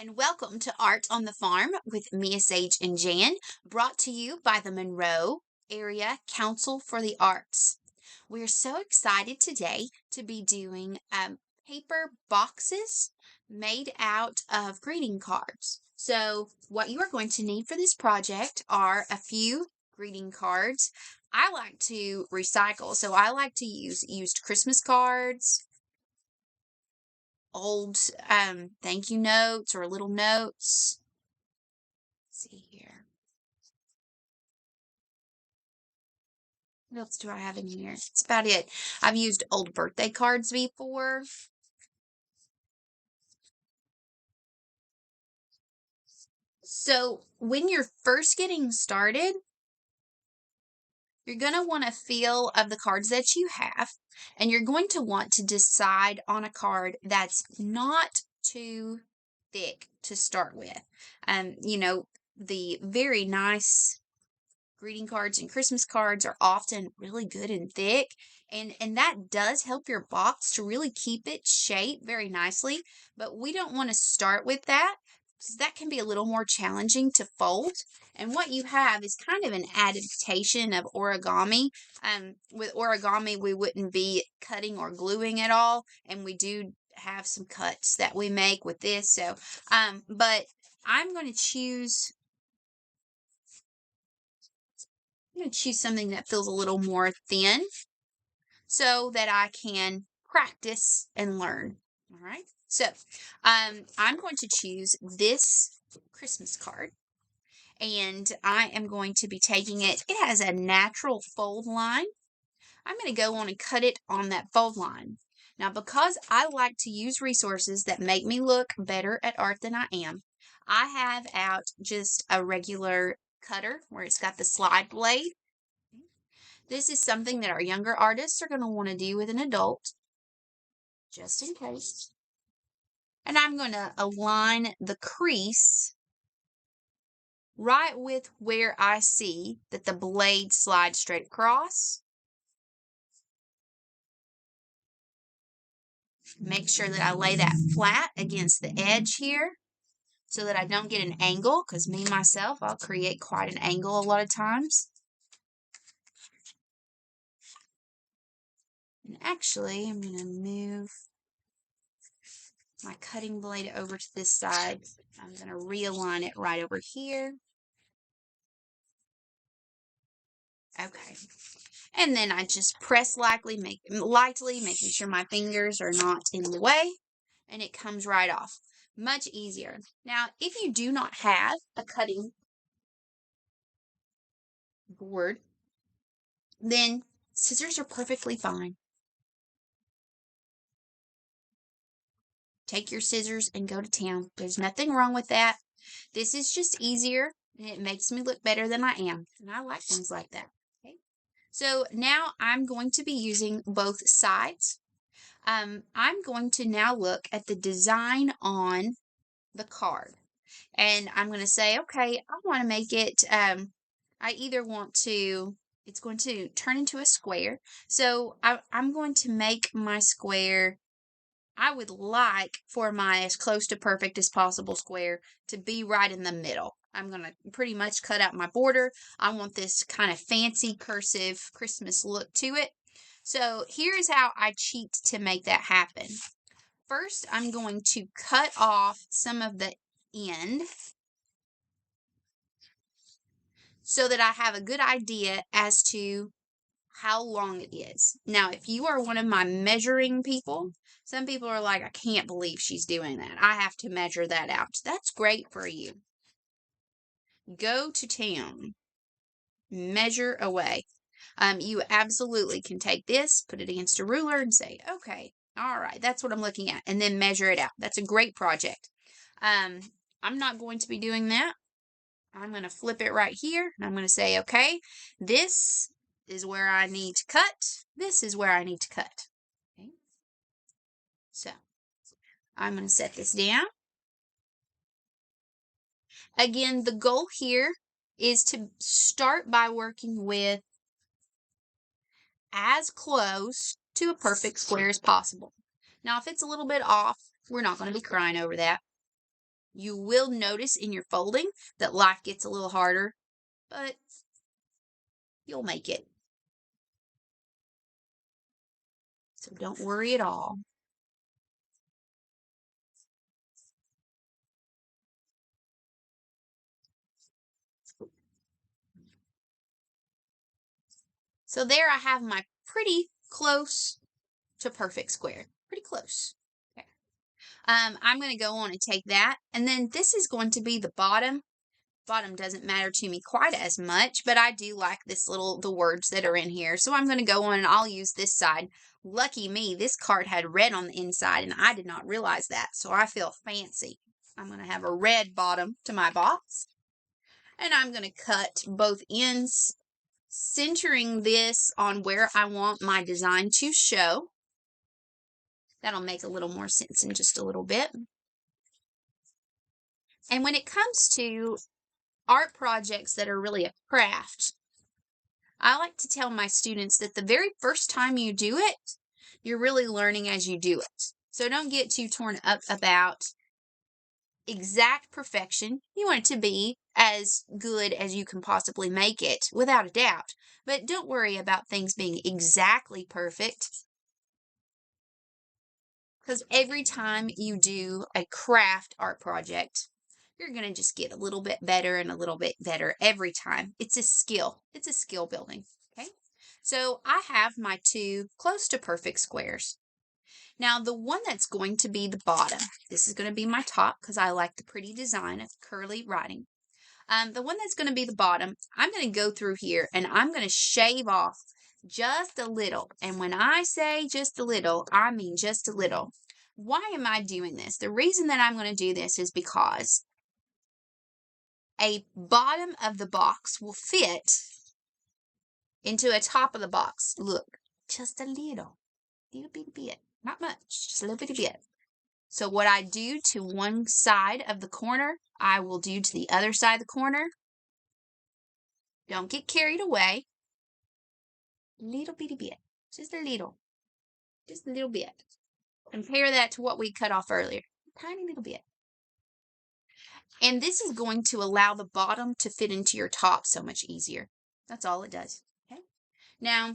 And welcome to Art on the Farm with Mia Sage and Jan, brought to you by the Monroe Area Council for the Arts. We're so excited today to be doing paper boxes made out of greeting cards. So what you are going to need for this project are a few greeting cards. I like to recycle, so I like to use used Christmas cards, old thank you notes or little notes. Let's see here. What else do I have in here? That's about it. I've used old birthday cards before. So when you're first getting started, you're going to want a feel of the cards that you have, and you're going to want to decide on a card that's not too thick to start with. The very nice greeting cards and Christmas cards are often really good and thick, and that does help your box to really keep it shaped very nicely. But we don't want to start with that because that can be a little more challenging to fold. And what you have is kind of an adaptation of origami. With origami, we wouldn't be cutting or gluing at all, and we do have some cuts that we make with this. So, but I'm going to choose something that feels a little more thin so that I can practice and learn. All right. So I'm going to choose this Christmas card, and I am going to be taking it. It has a natural fold line. I'm going to go on and cut it on that fold line. Now, because I like to use resources that make me look better at art than I am, I have out just a regular cutter where it's got the slide blade. This is something that our younger artists are going to want to do with an adult, just in case. And I'm going to align the crease right with where I see that the blade slides straight across. Make sure that I lay that flat against the edge here so that I don't get an angle, because me, myself, I'll create quite an angle a lot of times. And actually, I'm going to move my cutting blade over to this side. I'm going to realign it right over here. Okay. And then I just press lightly, making sure my fingers are not in the way, and it comes right off. Much easier. Now, if you do not have a cutting board, then scissors are perfectly fine. Take your scissors and go to town. There's nothing wrong with that. This is just easier, and it makes me look better than I am. And I like things like that. Okay. So now I'm going to be using both sides. I'm going to now look at the design on the card. And I'm going to say, okay, I want to make it, I either want to, it's going to turn into a square. So I'm going to make my square. I would like for my as close to perfect as possible square to be right in the middle. I'm going to pretty much cut out my border. I want this kind of fancy cursive Christmas look to it. So here's how I cheat to make that happen. First, I'm going to cut off some of the end so that I have a good idea as to how long it is. Now, if you are one of my measuring people, some people are like, I can't believe she's doing that. I have to measure that out. That's great for you. Go to town. Measure away. You absolutely can take this, put it against a ruler and say, okay, all right, that's what I'm looking at, and then measure it out. That's a great project. I'm not going to be doing that. I'm going to flip it right here, and I'm going to say, okay, this is where I need to cut. This is where I need to cut. Okay. So I'm going to set this down. Again, the goal here is to start by working with as close to a perfect square as possible. Now, if it's a little bit off, we're not going to be crying over that. You will notice in your folding that life gets a little harder, but you'll make it. So don't worry at all. So there I have my pretty close to perfect square. Pretty close. Okay. I'm going to go on and take that. And then this is going to be the bottom. Bottom doesn't matter to me quite as much, but I do like the words that are in here. So I'm going to go on and I'll use this side. Lucky me, this card had red on the inside and I did not realize that. So I feel fancy. I'm going to have a red bottom to my box. And I'm going to cut both ends, centering this on where I want my design to show. That'll make a little more sense in just a little bit. And when it comes to art projects that are really a craft, I like to tell my students that the very first time you do it, you're really learning as you do it. So don't get too torn up about exact perfection. You want it to be as good as you can possibly make it, without a doubt. But don't worry about things being exactly perfect, because every time you do a craft art project, you're going to just get a little bit better and a little bit better every time. It's a skill. It's a skill building. Okay. So I have my two close to perfect squares. Now the one that's going to be the bottom, this is going to be my top because I like the pretty design of curly writing. The one that's going to be the bottom, I'm going to go through here and I'm going to shave off just a little. And when I say just a little, I mean just a little. Why am I doing this? The reason that I'm going to do this is because a bottom of the box will fit into a top of the box. Look, just a little bitty bit. Not much, just a little bitty bit. So what I do to one side of the corner, I will do to the other side of the corner. Don't get carried away. Little bitty bit. Just a little. Just a little bit. Compare that to what we cut off earlier. Tiny little bit. And this is going to allow the bottom to fit into your top so much easier. That's all it does. Okay. Now,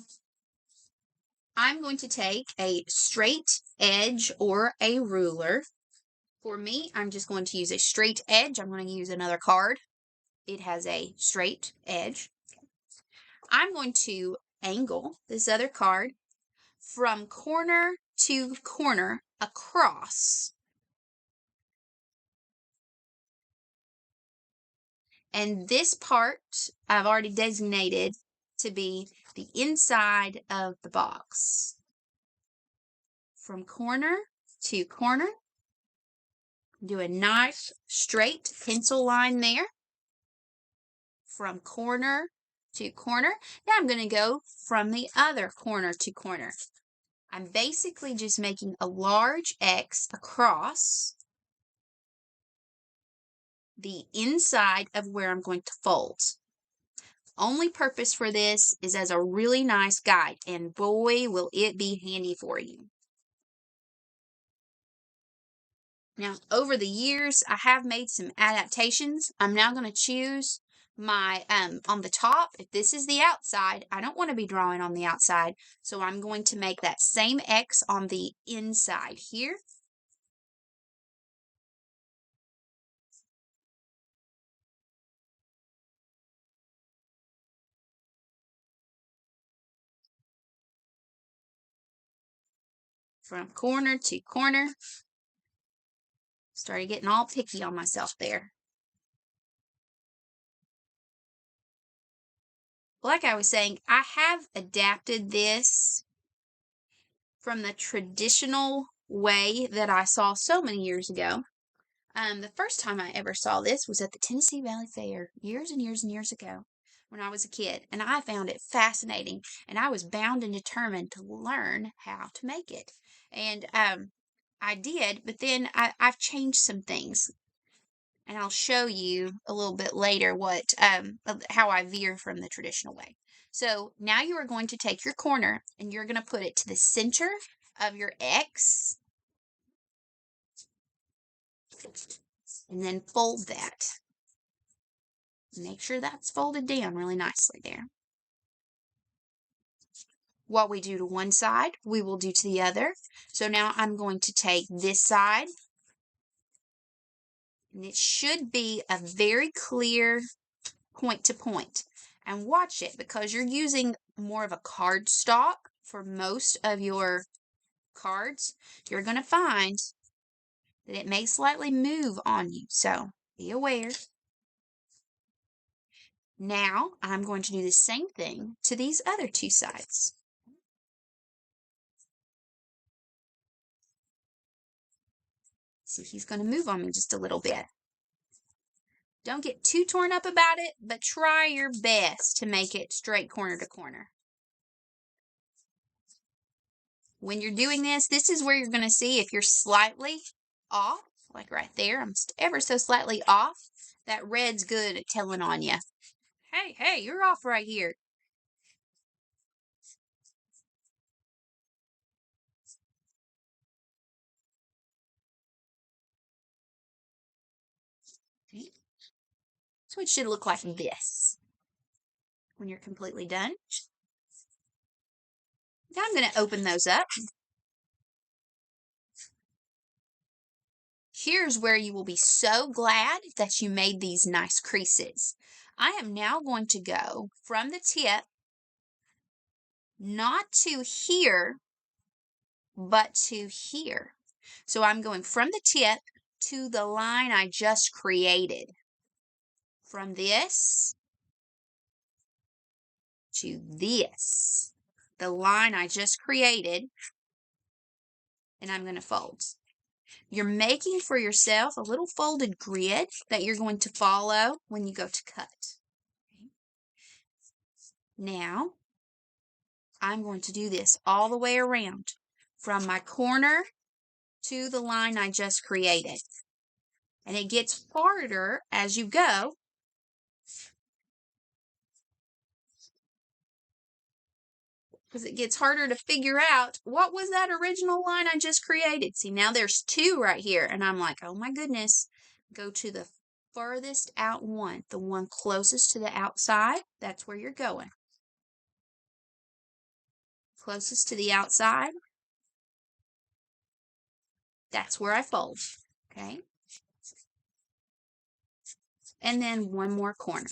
I'm going to take a straight edge or a ruler. For me, I'm just going to use a straight edge. I'm going to use another card. It has a straight edge. I'm going to angle this other card from corner to corner across. And this part I've already designated to be the inside of the box. From corner to corner, do a nice straight pencil line there. From corner to corner. Now I'm going to go from the other corner to corner. I'm basically just making a large X across the inside of where I'm going to fold. Only purpose for this is as a really nice guide, and boy, will it be handy for you. Now, over the years, I have made some adaptations. I'm now going to choose my, on the top, if this is the outside, I don't want to be drawing on the outside, so I'm going to make that same X on the inside here. From corner to corner. Started getting all picky on myself there. Like I was saying, I have adapted this from the traditional way that I saw so many years ago. The first time I ever saw this was at the Tennessee Valley Fair years and years and years ago when I was a kid, and I found it fascinating, and I was bound and determined to learn how to make it. And I did, but then I've changed some things, and I'll show you a little bit later what how I veer from the traditional way. So now you are going to take your corner and you're going to put it to the center of your X. and then fold that. Make sure that's folded down really nicely there. What we do to one side, we will do to the other. So now I'm going to take this side, and it should be a very clear point to point. And watch it, because you're using more of a card stock for most of your cards. You're going to find that it may slightly move on you, so be aware. Now I'm going to do the same thing to these other two sides. See, he's going to move on me just a little bit. Don't get too torn up about it, but try your best to make it straight corner to corner. When you're doing this, this is where you're going to see if you're slightly off, like right there. I'm ever so slightly off. That red's good at telling on you. Hey, you're off right here. Okay. So it should look like this when you're completely done. Now I'm going to open those up. Here's where you will be so glad that you made these nice creases. I am now going to go from the tip, not to here, but to here. So I'm going from the tip to the line I just created. From this to this, the line I just created, and I'm going to fold. You're making for yourself a little folded grid that you're going to follow when you go to cut. Okay. Now, I'm going to do this all the way around from my corner to the line I just created. And it gets harder as you go. Because it gets harder to figure out what was that original line I just created. See, now there's two right here. And I'm like, oh my goodness. Go to the furthest out one. The one closest to the outside. That's where you're going. Closest to the outside. That's where I fold. Okay. And then one more corner.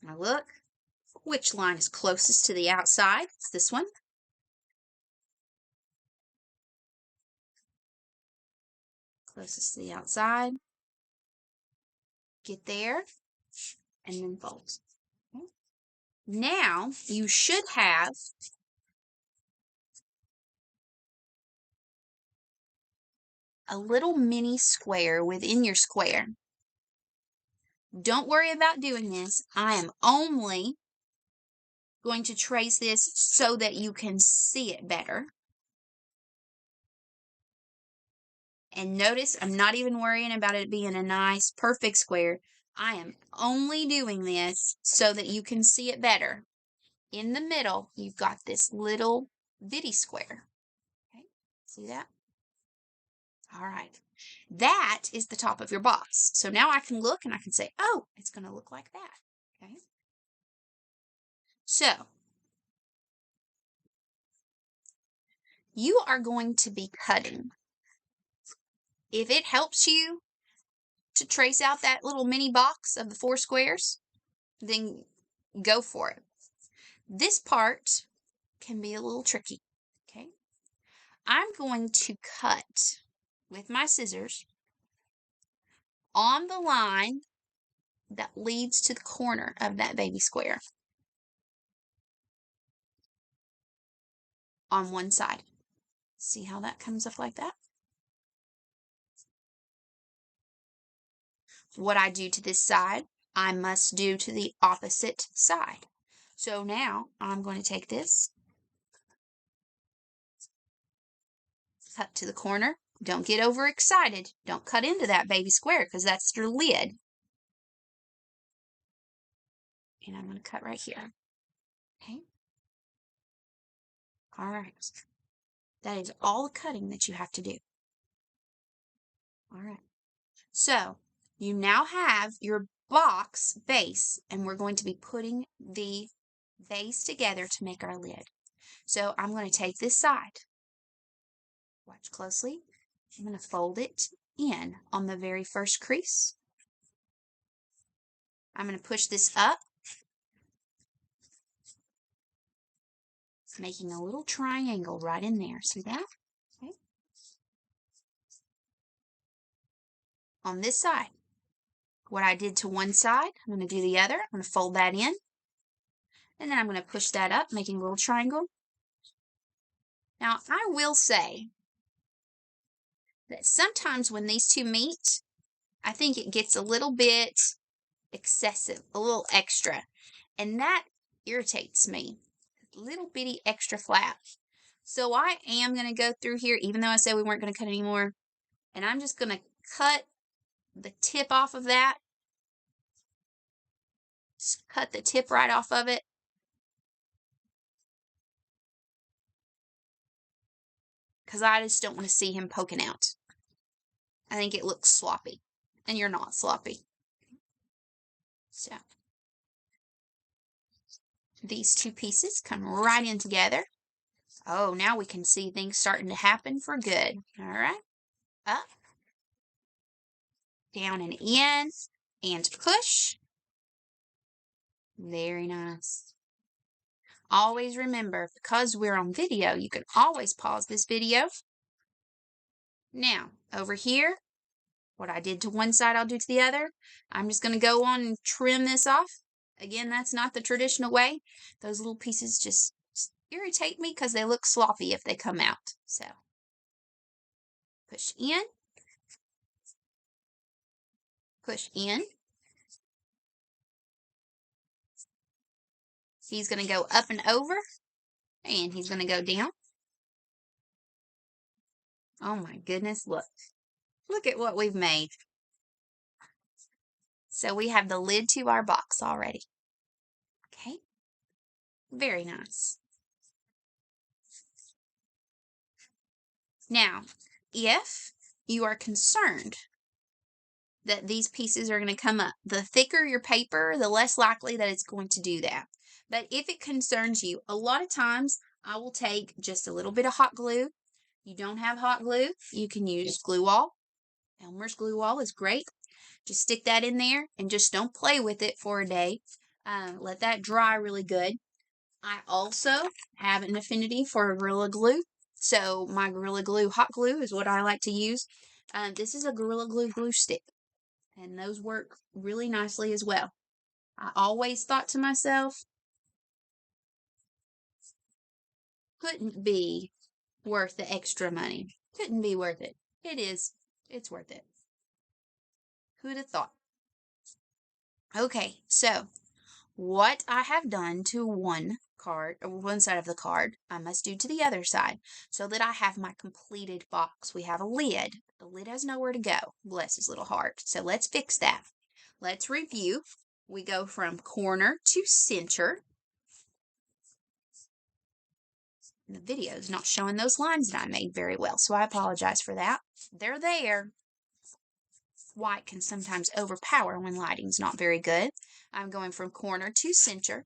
Now look. Which line is closest to the outside? It's this one. Closest to the outside. Get there, and then fold. Okay. Now, you should have a little mini square within your square. Don't worry about doing this. I am only going to trace this so that you can see it better. And notice I'm not even worrying about it being a nice, perfect square. I am only doing this so that you can see it better. In the middle, you've got this little bitty square. Okay, see that? All right. That is the top of your box. So now I can look and I can say, oh, it's going to look like that. Okay. So you are going to be cutting. If it helps you to trace out that little mini box of the 4 squares, then go for it. This part can be a little tricky. Okay. I'm going to cut with my scissors on the line that leads to the corner of that baby square on one side. See how that comes up like that? What I do to this side, I must do to the opposite side. So now I'm going to take this, cut to the corner. Don't get overexcited. Don't cut into that baby square because that's your lid. And I'm going to cut right here. Okay. All right. That is all the cutting that you have to do. All right. So you now have your box base, and we're going to be putting the base together to make our lid. So I'm going to take this side. Watch closely. I'm going to fold it in on the very first crease. I'm going to push this up, making a little triangle right in there. See that? Okay. On this side, what I did to one side, I'm going to do the other. I'm going to fold that in, and then I'm going to push that up, making a little triangle. Now, I will say that sometimes when these two meet, I think it gets a little bit excessive, a little extra, and that irritates me. Little bitty extra flap. So I am going to go through here, even though I said we weren't going to cut anymore, and I'm just going to cut the tip off of that. Just cut the tip right off of it. Because I just don't want to see him poking out. I think it looks sloppy, and you're not sloppy. So these two pieces come right in together. Oh, now we can see things starting to happen for good. All right. Up, down and in, and push. Very nice. Always remember, because we're on video, you can always pause this video. Now, over here, what I did to one side, I'll do to the other. I'm just going to go on and trim this off. Again, that's not the traditional way. Those little pieces just irritate me because they look sloppy if they come out. So, push in. Push in. He's going to go up and over, and he's going to go down. Oh my goodness, look. Look at what we've made. So we have the lid to our box already. Okay. Very nice. Now, if you are concerned that these pieces are going to come up, the thicker your paper, the less likely that it's going to do that. But if it concerns you, a lot of times I will take just a little bit of hot glue. You don't have hot glue, you can use Glue Wall. Elmer's Glue Wall is great. Just stick that in there and just don't play with it for a day. Let that dry really good. I also have an affinity for Gorilla Glue. So my Gorilla Glue hot glue is what I like to use. This is a Gorilla Glue glue stick. And those work really nicely as well. I always thought to myself, couldn't be worth the extra money. Couldn't be worth it. It is. It's worth it. Who'd have thought? Okay, so what I have done to one card, or one side of the card, I must do to the other side so that I have my completed box. We have a lid. The lid has nowhere to go. Bless his little heart. So let's fix that. Let's review. We go from corner to center. The video is not showing those lines that I made very well, so I apologize for that. They're there. White can sometimes overpower when lighting's not very good. I'm going from corner to center.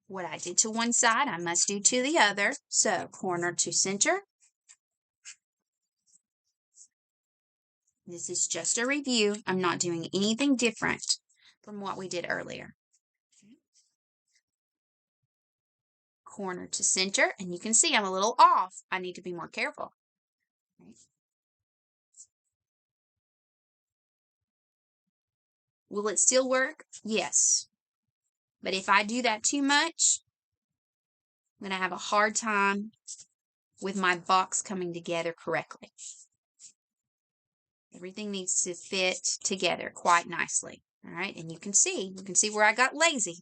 What I did to one side, I must do to the other. So, corner to center. This is just a review. I'm not doing anything different from what we did earlier. Corner to center, and you can see I'm a little off. I need to be more careful. Will it still work? Yes. But if I do that too much, I'm going to have a hard time with my box coming together correctly. Everything needs to fit together quite nicely. All right, and you can see where I got lazy.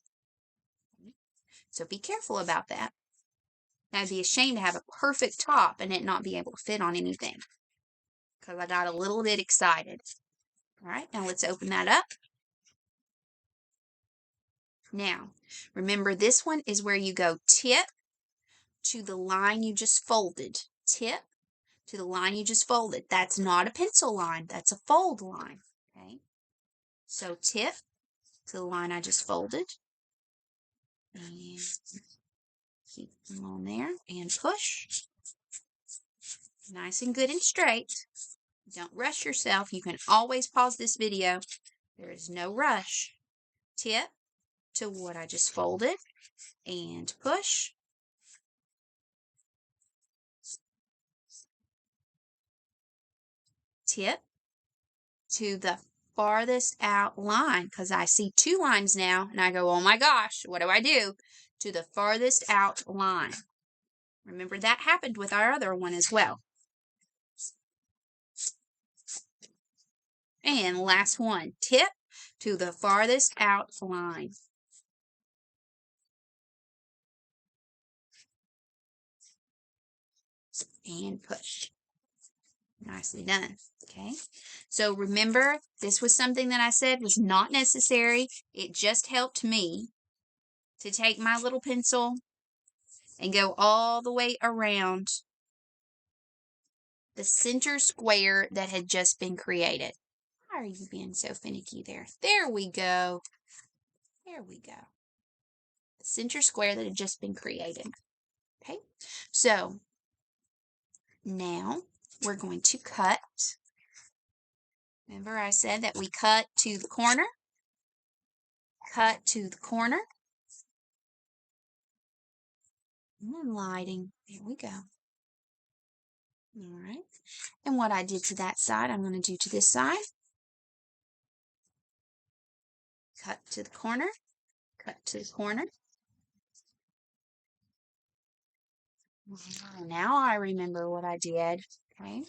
So be careful about that. I'd be ashamed to have a perfect top and it not be able to fit on anything because I got a little bit excited. All right, now let's open that up. Now, remember this one is where you go tip to the line you just folded. Tip to the line you just folded. That's not a pencil line. That's a fold line. Okay. So tip to the line I just folded. And keep them on there and push. Nice and good and straight. Don't rush yourself. You can always pause this video. There is no rush. Tip to what I just folded and push. Tip to the farthest out line, because I see two lines now and I go, oh my gosh, what do I do? To the farthest out line. Remember that happened with our other one as well. And last one, tip to the farthest out line. And push. Nicely done. Okay. So remember, this was something that I said was not necessary. It just helped me to take my little pencil and go all the way around the center square that had just been created. Why are you being so finicky there? There we go. There we go. The center square that had just been created. Okay. So now we're going to cut. Remember I said that we cut to the corner. Cut to the corner. And lighting. There we go. All right. And what I did to that side, I'm going to do to this side. Cut to the corner. Cut to the corner. Wow, now I remember what I did. Okay.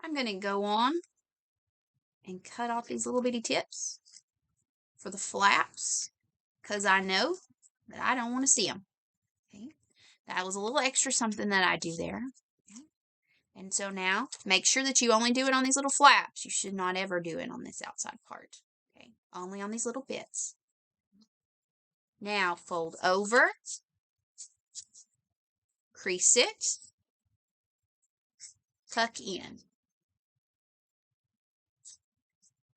I'm going to go on and cut off these little bitty tips for the flaps, because I know that I don't want to see them. Okay. That was a little extra something that I do there. Okay. And so now make sure that you only do it on these little flaps. You should not ever do it on this outside part. Okay. Only on these little bits. Now fold over, crease it, tuck in.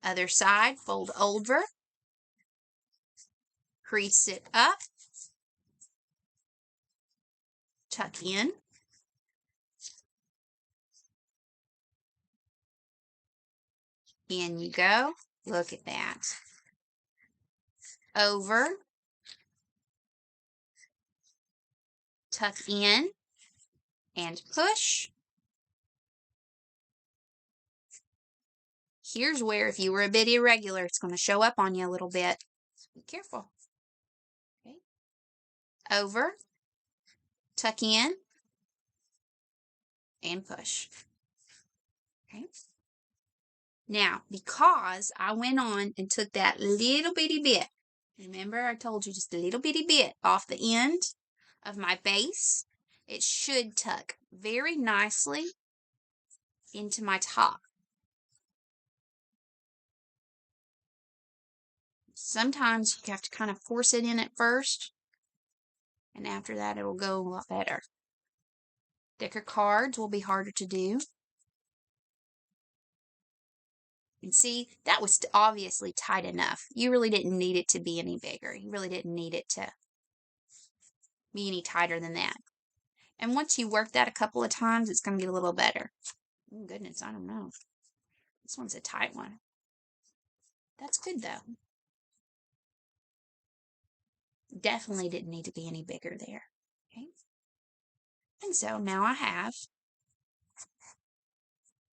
Other side, fold over, crease it up, tuck in. In you go. Look at that. Over, tuck in, and push. Here's where, if you were a bit irregular, it's going to show up on you a little bit. So be careful. Okay. Over, tuck in, and push. Okay. Now, because I went on and took that little bitty bit, remember I told you just a little bitty bit off the end of my base, it should tuck very nicely into my top. Sometimes you have to kind of force it in at first, and after that it'll go a lot better. Thicker cards will be harder to do. And see, that was obviously tight enough. You really didn't need it to be any bigger. You really didn't need it to be any tighter than that. And once you work that a couple of times, it's going to get a little better. Oh, goodness, I don't know. This one's a tight one. That's good, though. Definitely didn't need to be any bigger there. Okay. And so now I have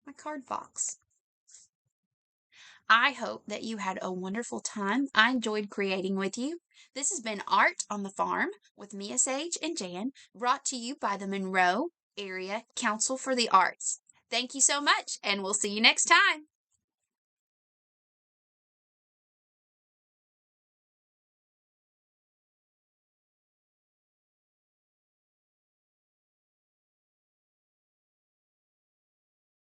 my card box. I hope that you had a wonderful time. I enjoyed creating with you. This has been Art on the Farm with Mia Sage and Jan, brought to you by the Monroe Area Council for the Arts. Thank you so much, and we'll see you next time.